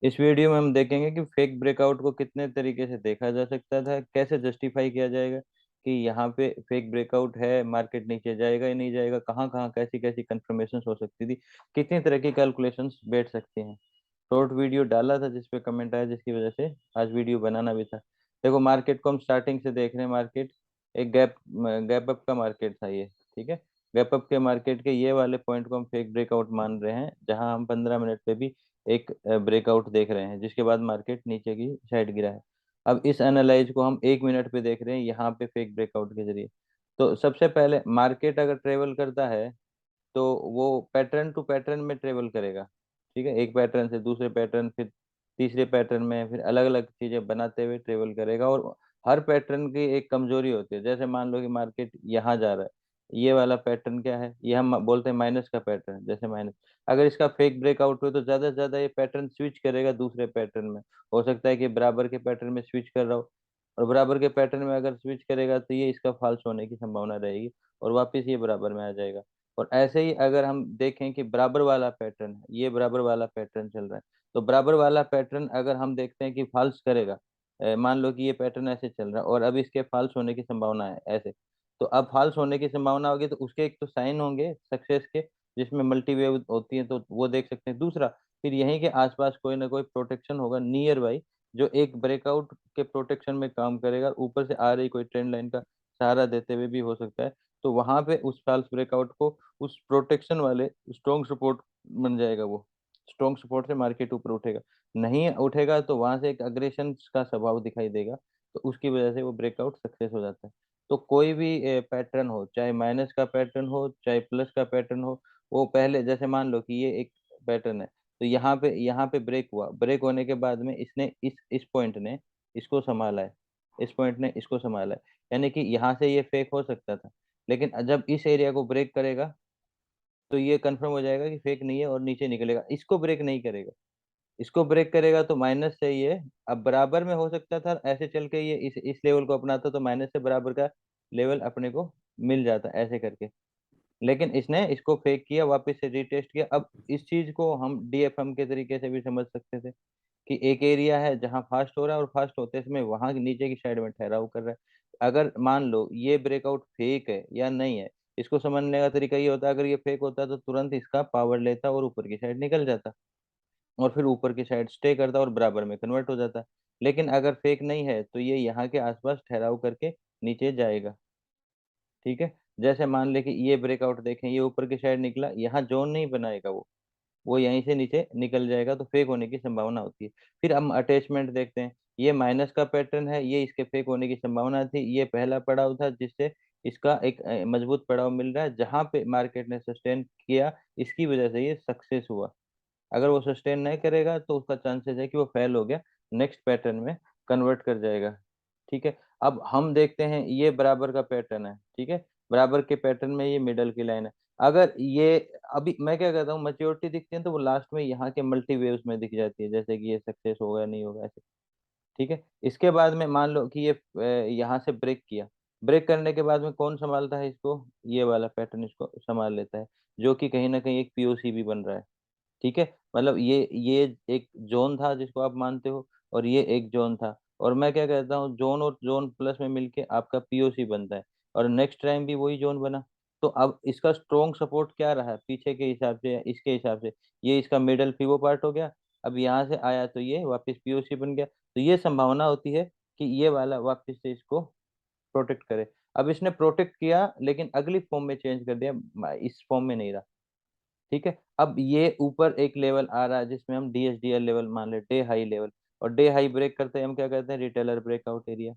इस वीडियो में हम देखेंगे कि फेक ब्रेकआउट को कितने तरीके से देखा जा सकता था, कैसे जस्टिफाई किया जाएगा कि यहाँ पे फेक ब्रेकआउट है, मार्केट नीचे जाएगा या नहीं जाएगा, कहाँ कहाँ कैसी कैसी कंफर्मेशन हो सकती थी, कितनी तरह की कैलकुलेशंस बैठ सकती हैं। शॉर्ट वीडियो डाला था जिसपे कमेंट आया, जिसकी वजह से आज वीडियो बनाना भी था। देखो, मार्केट को हम स्टार्टिंग से देख रहे हैं। मार्केट एक गैप गैप अप का मार्केट था ये। ठीक है, गैप अप के मार्केट के ये वाले पॉइंट को हम फेक ब्रेकआउट मान रहे हैं, जहां हम 15 मिनट पे भी एक ब्रेकआउट देख रहे हैं, जिसके बाद मार्केट नीचे की साइड गिरा है। अब इस एनालाइज को हम 1 मिनट पे देख रहे हैं, यहाँ पे फेक ब्रेकआउट के जरिए। तो सबसे पहले मार्केट अगर ट्रेवल करता है तो वो पैटर्न टू पैटर्न में ट्रेवल करेगा। ठीक है, एक पैटर्न से दूसरे पैटर्न, फिर तीसरे पैटर्न में, फिर अलग अलग चीजें बनाते हुए ट्रेवल करेगा। और हर पैटर्न की एक कमजोरी होती है। जैसे मान लो कि मार्केट यहाँ जा रहा है, ये वाला पैटर्न क्या है, ये हम बोलते हैं माइनस का पैटर्न। जैसे माइनस, अगर इसका फेक ब्रेकआउट हुए तो ज्यादा से ज्यादा ये पैटर्न स्विच करेगा दूसरे पैटर्न में। हो सकता है कि बराबर के पैटर्न में स्विच कर रहा हो, और बराबर के पैटर्न में अगर स्विच करेगा तो ये इसका फॉल्स होने की संभावना रहेगी, और वापस ये बराबर में आ जाएगा। और ऐसे ही अगर हम देखें कि बराबर वाला पैटर्न है, ये बराबर वाला पैटर्न चल रहा है, तो बराबर वाला पैटर्न अगर हम देखते हैं कि फॉल्स करेगा, मान लो कि ये पैटर्न ऐसे चल रहा है और अब इसके फॉल्स होने की संभावना है ऐसे, तो अब फॉल्स होने की संभावना होगी तो उसके एक तो साइन होंगे सक्सेस के, जिसमें मल्टी वेव होती है, तो वो देख सकते हैं। दूसरा, फिर यहीं के आसपास कोई ना कोई प्रोटेक्शन होगा नियर बाई, जो एक ब्रेकआउट के प्रोटेक्शन में काम करेगा, ऊपर से आ रही कोई ट्रेंड लाइन का सहारा देते हुए भी हो सकता है। तो वहां पे उस फॉल्स ब्रेकआउट को उस प्रोटेक्शन वाले स्ट्रॉन्ग सपोर्ट बन जाएगा। वो स्ट्रॉन्ग सपोर्ट से मार्केट ऊपर उठेगा। नहीं उठेगा तो वहां से एक अग्रेशन का स्वभाव दिखाई देगा, तो उसकी वजह से वो ब्रेकआउट सक्सेस हो जाता है। तो कोई भी पैटर्न हो, चाहे माइनस का पैटर्न हो चाहे प्लस का पैटर्न हो, वो पहले जैसे मान लो कि ये एक पैटर्न है, तो यहाँ पे ब्रेक हुआ, ब्रेक होने के बाद में इसने इस पॉइंट ने इसको संभाला है, इस पॉइंट ने इसको संभाला है। यानी कि यहाँ से ये फेक हो सकता था, लेकिन जब इस एरिया को ब्रेक करेगा तो ये कंफर्म हो जाएगा कि फेक नहीं है और नीचे निकलेगा। इसको ब्रेक नहीं करेगा, इसको ब्रेक करेगा तो माइनस से ये अब बराबर में हो सकता था, ऐसे चल के ये इस लेवल को अपनाता तो माइनस से बराबर का लेवल अपने को मिल जाता ऐसे करके। लेकिन इसने इसको फेक किया, वापस से रीटेस्ट किया। अब इस चीज को हम डीएफएम के तरीके से भी समझ सकते थे कि एक एरिया है जहां फास्ट हो रहा है, और फास्ट होते समय वहां के नीचे की साइड में ठहराव कर रहा है। अगर मान लो ये ब्रेकआउट फेक है या नहीं है, इसको समझने का तरीका ये होता है, अगर ये फेक होता तो तुरंत इसका पावर लेता और ऊपर की साइड निकल जाता, और फिर ऊपर की साइड स्टे करता और बराबर में कन्वर्ट हो जाता। लेकिन अगर फेक नहीं है तो ये यहाँ के आसपास ठहराव करके नीचे जाएगा। ठीक है, जैसे मान ले कि ये ब्रेकआउट देखें, ये ऊपर की साइड निकला, यहाँ जोन नहीं बनाएगा वो यहीं से नीचे निकल जाएगा, तो फेक होने की संभावना होती है। फिर हम अटैचमेंट देखते हैं, ये माइनस का पैटर्न है, ये इसके फेक होने की संभावना थी। ये पहला पड़ाव था जिससे इसका एक मजबूत पड़ाव मिल रहा है, जहां पे मार्केट ने सस्टेन किया, इसकी वजह से ये सक्सेस हुआ। अगर वो सस्टेन नहीं करेगा तो उसका चांसेस है कि वो फेल हो गया, नेक्स्ट पैटर्न में कन्वर्ट कर जाएगा। ठीक है, अब हम देखते हैं ये बराबर का पैटर्न है। ठीक है, बराबर के पैटर्न में ये मिडल की लाइन है। अगर ये, अभी मैं क्या कहता हूँ, मैच्योरिटी दिखती है तो वो लास्ट में यहाँ के मल्टी वेव्स में दिख जाती है, जैसे कि ये सक्सेस होगा नहीं होगा ऐसे। ठीक है, इसके बाद में मान लो कि ये यहाँ से ब्रेक किया, ब्रेक करने के बाद में कौन संभालता है इसको, ये वाला पैटर्न इसको संभाल लेता है, जो कि कहीं ना कहीं एक पीओसी भी बन रहा है। ठीक है, मतलब ये एक जोन था जिसको आप मानते हो, और ये एक जोन था। और मैं क्या कहता हूँ, जोन और जोन प्लस में मिलके आपका पीओसी बनता है, और नेक्स्ट टाइम भी वही जोन बना। तो अब इसका स्ट्रॉन्ग सपोर्ट क्या रहा पीछे के हिसाब से या इसके हिसाब से, ये इसका मिडल पिवो पार्ट हो गया। अब यहाँ से आया तो ये वापस पीओसी बन गया, तो ये संभावना होती है कि ये वाला वापस से इसको प्रोटेक्ट करे। अब इसने प्रोटेक्ट किया लेकिन अगली फॉर्म में चेंज कर दिया, इस फॉर्म में नहीं रहा। ठीक है, अब ये ऊपर एक लेवल आ रहा है जिसमें हम डीएसडीएल लेवल मान ले, डे हाई लेवल। और डे हाई ब्रेक करते हैं हम क्या कहते हैं, रिटेलर ब्रेकआउट एरिया।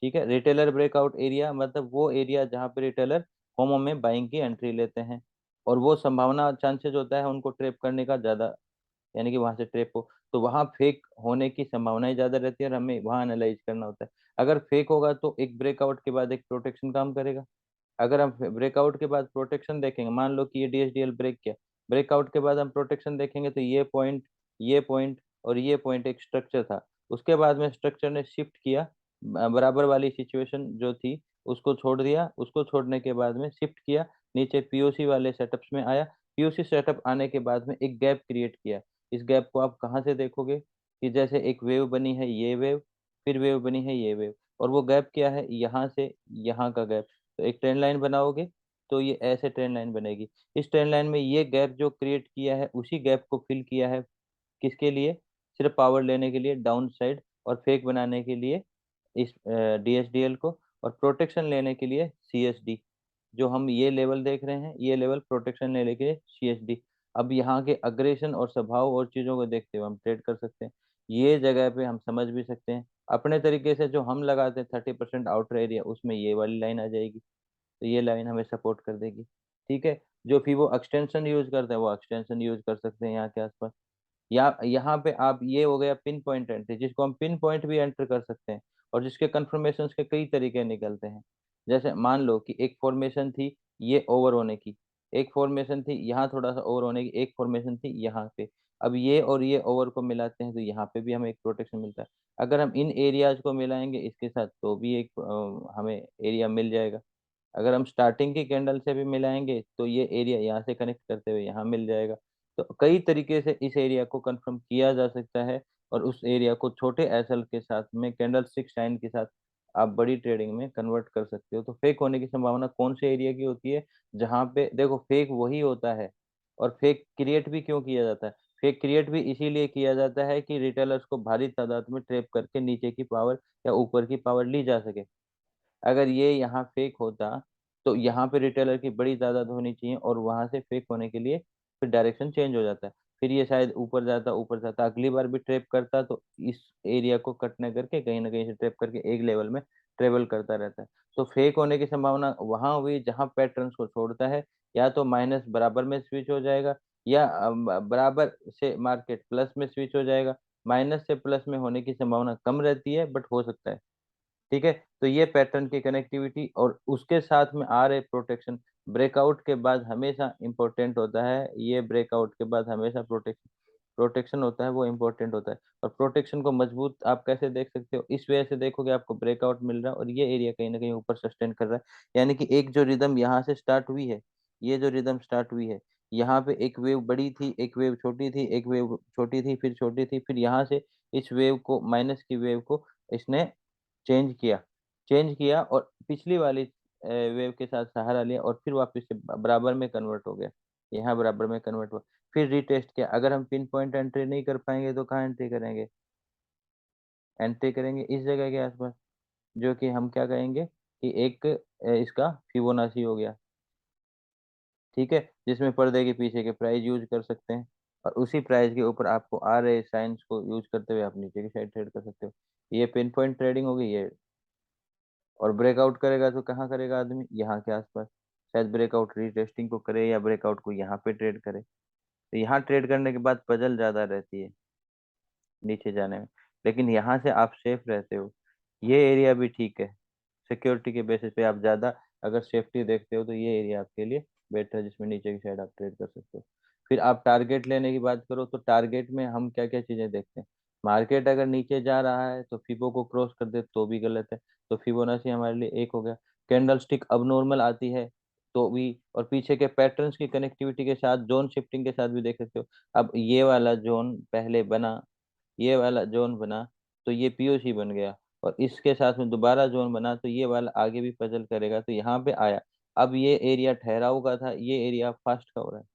ठीक है, रिटेलर ब्रेकआउट एरिया मतलब वो एरिया जहाँ पे रिटेलर होमो में बाइंग की एंट्री लेते हैं, और वो संभावना चांसेस होता है उनको ट्रेप करने का ज्यादा, यानी कि वहां से ट्रेप हो, तो वहां फेक होने की संभावनाएं ज्यादा रहती है, और हमें वहां एनालाइज करना होता है। अगर फेक होगा तो एक ब्रेकआउट के बाद एक प्रोटेक्शन काम करेगा। अगर हम ब्रेकआउट के बाद प्रोटेक्शन देखेंगे, मान लो कि ये डीएसडीएल ब्रेक किया, ब्रेकआउट के बाद हम प्रोटेक्शन देखेंगे, तो ये पॉइंट और ये पॉइंट एक स्ट्रक्चर था। उसके बाद में स्ट्रक्चर ने शिफ्ट किया, बराबर वाली सिचुएशन जो थी उसको छोड़ दिया, उसको छोड़ने के बाद में शिफ्ट किया, नीचे पीओसी वाले सेटअप्स में आया। पीओसी सेटअप आने के बाद में एक गैप क्रिएट किया, इस गैप को आप कहाँ से देखोगे कि जैसे एक वेव बनी है ये वेव, फिर वेव बनी है ये वेव, और वो गैप क्या है, यहाँ से यहाँ का गैप। तो एक ट्रेंड लाइन बनाओगे तो ये ऐसे ट्रेंड लाइन बनेगी। इस ट्रेंड लाइन में ये गैप जो क्रिएट किया है उसी गैप को फिल किया है, किसके लिए, सिर्फ पावर लेने के लिए डाउन साइड, और फेक बनाने के लिए इस डीएसडीएल को, और प्रोटेक्शन लेने के लिए सीएसडी। जो हम ये लेवल देख रहे हैं ये लेवल प्रोटेक्शन लेने के लिए सीएसडी। अब यहाँ के अग्रेशन और स्वभाव और चीजों को देखते हुए हम ट्रेड कर सकते हैं। ये जगह पे हम समझ भी सकते हैं अपने तरीके से, जो हम लगाते हैं 30% आउटर एरिया, उसमें ये वाली लाइन आ जाएगी, तो ये लाइन हमें सपोर्ट कर देगी। ठीक है, जो फिबो एक्सटेंशन यूज करते हैं वो एक्सटेंशन यूज कर सकते हैं यहाँ के आसपास। या यहाँ पे आप, ये हो गया पिन पॉइंट एंट्री, जिसको हम पिन पॉइंट भी एंटर कर सकते हैं, और जिसके कंफर्मेशन के कई तरीके निकलते हैं। जैसे मान लो कि एक फॉर्मेशन थी ये ओवर होने की, एक फॉर्मेशन थी यहाँ थोड़ा सा ओवर होने की, एक फॉर्मेशन थी यहाँ पे। अब ये और ये ओवर को मिलाते हैं तो यहाँ पे भी हमें एक प्रोटेक्शन मिलता है। अगर हम इन एरियाज को मिलाएंगे इसके साथ तो भी एक हमें एरिया मिल जाएगा। अगर हम स्टार्टिंग की कैंडल से भी मिलाएंगे तो ये एरिया यहाँ से कनेक्ट करते हुए यहाँ मिल जाएगा। तो कई तरीके से इस एरिया को कंफर्म किया जा सकता है, और उस एरिया को छोटे एसएल के साथ में कैंडल स्टिक साइन के साथ आप बड़ी ट्रेडिंग में कन्वर्ट कर सकते हो। तो फेक होने की संभावना कौन से एरिया की होती है, जहां पे देखो फेक वही होता है। और फेक क्रिएट भी क्यों किया जाता है, फेक क्रिएट भी इसीलिए किया जाता है कि रिटेलर्स को भारी तादाद में ट्रैप करके नीचे की पावर या ऊपर की पावर ली जा सके। अगर ये यहाँ फेक होता तो यहाँ पे रिटेलर की बड़ी तादाद होनी चाहिए, और वहां से फेक होने के लिए फिर डायरेक्शन चेंज हो जाता है। फिर ये शायद ऊपर जाता अगली बार भी ट्रैप करता, तो इस एरिया को कट न करके कहीं ना कहीं से ट्रैप करके एक लेवल में ट्रेवल करता रहता है। तो फेक होने की संभावना वहां हुई जहां पैटर्न्स को छोड़ता है, या तो माइनस बराबर में स्विच हो जाएगा, या बराबर से मार्केट प्लस में स्विच हो जाएगा। माइनस से प्लस में होने की संभावना कम रहती है, बट हो सकता है। ठीक है, तो ये पैटर्न की कनेक्टिविटी और उसके साथ में आ रहे प्रोटेक्शन, ब्रेकआउट के बाद हमेशा इंपॉर्टेंट होता है। ये ब्रेकआउट के बाद हमेशा प्रोटेक्शन प्रोटेक्शन होता है, वो इंपॉर्टेंट होता है। और प्रोटेक्शन को मजबूत आप कैसे देख सकते हो, इस वजह से देखोगे आपको ब्रेकआउट मिल रहा है और ये एरिया कहीं ना कहीं ऊपर सस्टेन कर रहा है। यानी कि एक जो रिदम यहाँ से स्टार्ट हुई है, ये जो रिदम स्टार्ट हुई है, यहाँ पे एक वेव बड़ी थी, एक वेव छोटी थी, एक वेव छोटी थी, फिर छोटी थी, फिर यहाँ से इस वेव को, माइनस की वेव को इसने चेंज किया और पिछली वाली वेव के साथ सहारा लिया, और फिर वापस से बराबर में कन्वर्ट हो गया, यहाँ बराबर में कन्वर्ट हुआ, फिर रीटेस्ट किया। अगर हम पिन पॉइंट एंट्री नहीं कर पाएंगे तो कहाँ एंट्री करेंगे, एंट्री करेंगे इस जगह के आसपास, जो कि हम क्या कहेंगे कि एक इसका फिबोनाची हो गया। ठीक है, जिसमें पर्दे के पीछे के प्राइस यूज कर सकते हैं, और उसी प्राइस के ऊपर आपको आ रहे साइंस को यूज करते हुए आप नीचे की साइड ट्रेड कर सकते हो। ये पिन पॉइंट ट्रेडिंग होगी ये। और ब्रेकआउट करेगा तो कहाँ करेगा आदमी, यहाँ के आसपास। शायद ब्रेकआउट रीटेस्टिंग को करे या ब्रेकआउट को यहाँ पे ट्रेड करे। तो यहाँ ट्रेड करने के बाद पजल ज्यादा रहती है नीचे जाने में, लेकिन यहाँ से आप सेफ रहते हो। ये एरिया भी ठीक है, सिक्योरिटी के बेसिस पे आप ज्यादा अगर सेफ्टी देखते हो तो ये एरिया आपके लिए बेटर है, जिसमें नीचे की साइड आप ट्रेड कर सकते हो। फिर आप टारगेट लेने की बात करो तो टारगेट में हम क्या क्या चीजें देखते हैं। मार्केट अगर नीचे जा रहा है तो फिबो को क्रॉस कर दे तो भी गलत है, तो फिबोनाची हमारे लिए एक हो गया। कैंडल स्टिक अब नॉर्मल आती है तो भी, और पीछे के पैटर्न्स की कनेक्टिविटी के साथ जोन शिफ्टिंग के साथ भी देख सकते हो। अब ये वाला जोन पहले बना, ये वाला जोन बना, तो ये पीओसी बन गया, और इसके साथ में दोबारा जोन बना तो ये वाला आगे भी पजल करेगा, तो यहाँ पे आया। अब ये एरिया ठहराव का था, ये एरिया फास्ट का हो रहा है,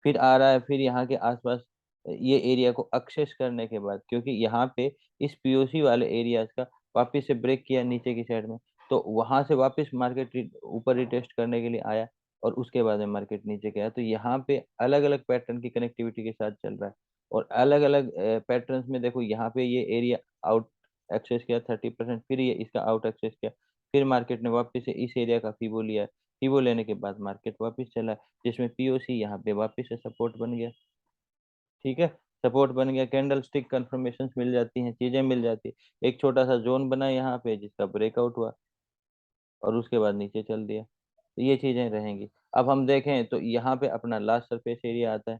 फिर आ रहा है, फिर यहाँ के आसपास ये एरिया को एक्सेस करने के बाद, क्योंकि यहाँ पे इस पीओसी वाले एरियाज का वापस से ब्रेक किया नीचे की साइड में, तो वहां से वापस मार्केट ऊपर रिटेस्ट करने के लिए आया, और उसके बाद में मार्केट नीचे गया। तो यहाँ पे अलग अलग पैटर्न की कनेक्टिविटी के साथ चल रहा है, और अलग अलग पैटर्न्स में देखो, यहाँ पे ये एरिया आउट एक्सेस किया 30%, फिर ये इसका आउट एक्सेस किया, फिर मार्केट ने वापस से इस एरिया का फीबो लिया, फीबो लेने के बाद मार्केट वापस चला, जिसमें पीओसी यहाँ पे वापस से सपोर्ट बन गया। ठीक है, सपोर्ट बन गया, कैंडल स्टिक कन्फर्मेशन मिल जाती हैं, चीजें मिल जाती है, एक छोटा सा जोन बना यहाँ पे जिसका ब्रेकआउट हुआ, और उसके बाद नीचे चल दिया। तो ये चीजें रहेंगी। अब हम देखें तो यहाँ पे अपना लास्ट सरफेस एरिया आता है,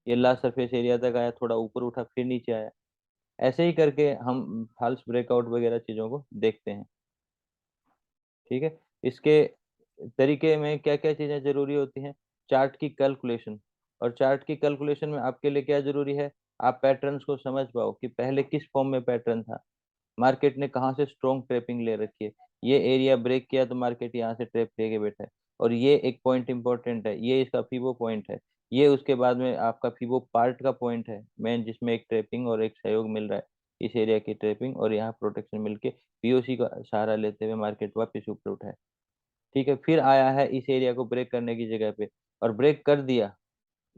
ये लास्ट सरफेस एरिया तक आया, थोड़ा ऊपर उठा, फिर नीचे आया। ऐसे ही करके हम फॉल्स ब्रेकआउट वगैरह चीजों को देखते हैं। ठीक है, इसके तरीके में क्या क्या चीजें जरूरी होती हैं, चार्ट की कैलकुलेशन। और चार्ट की कैलकुलेशन में आपके लिए क्या जरूरी है, आप पैटर्न्स को समझ पाओ कि पहले किस फॉर्म में पैटर्न था, मार्केट ने कहाँ से स्ट्रॉन्ग ट्रेपिंग ले रखी है, ये एरिया ब्रेक किया तो मार्केट यहाँ से ट्रेप लेके बैठा है। और ये एक पॉइंट इंपॉर्टेंट है, ये इसका फीबो पॉइंट है। ये उसके बाद में आपका फीबो पार्ट का पॉइंट है मेन, जिसमें एक ट्रेपिंग और एक सहयोग मिल रहा है, इस एरिया की ट्रेपिंग और यहाँ प्रोटेक्शन मिलके पीओसी का सहारा लेते हुए मार्केट वापस ऊपर उठा है। ठीक है, फिर आया है इस एरिया को ब्रेक करने की जगह पे और ब्रेक कर दिया।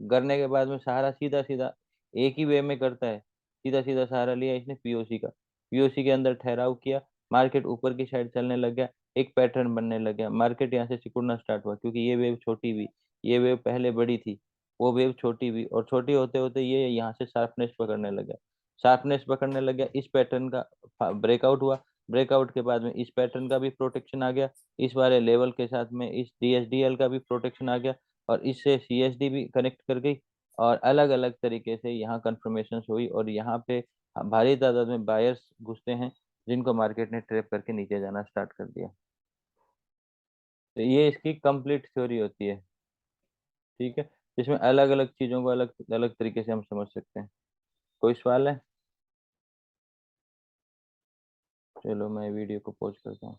करने के बाद में सहारा सीधा सीधा एक ही वे में करता है, सीधा सीधा सहारा लिया इसने पीओसी का, पीओसी के अंदर ठहराव किया, मार्केट ऊपर की साइड चलने लग गया, एक पैटर्न बनने लग गया, मार्केट यहाँ से सिकुड़ना स्टार्ट हुआ क्योंकि ये वेव छोटी हुई, ये वेव पहले बड़ी थी, वो वेव छोटी हुई और छोटी होते होते ये यहाँ से शार्पनेस पकड़ने लग गया, शार्पनेस पकड़ने लग गया, इस पैटर्न का ब्रेकआउट हुआ, ब्रेकआउट के बाद में इस पैटर्न का भी प्रोटेक्शन आ गया, इस वाले लेवल के साथ में इस डीएसडीएल का भी प्रोटेक्शन आ गया और इससे सीएसडी भी कनेक्ट कर गई और अलग अलग तरीके से यहाँ कंफर्मेशन हुई और यहाँ पे भारी तादाद में बायर्स घुसते हैं जिनको मार्केट ने ट्रैप करके नीचे जाना स्टार्ट कर दिया। तो ये इसकी कंप्लीट थ्योरी होती है। ठीक है, इसमें अलग अलग चीजों को अलग अलग तरीके से हम समझ सकते हैं। कोई सवाल है? चलो मैं वीडियो को पॉज करता हूँ।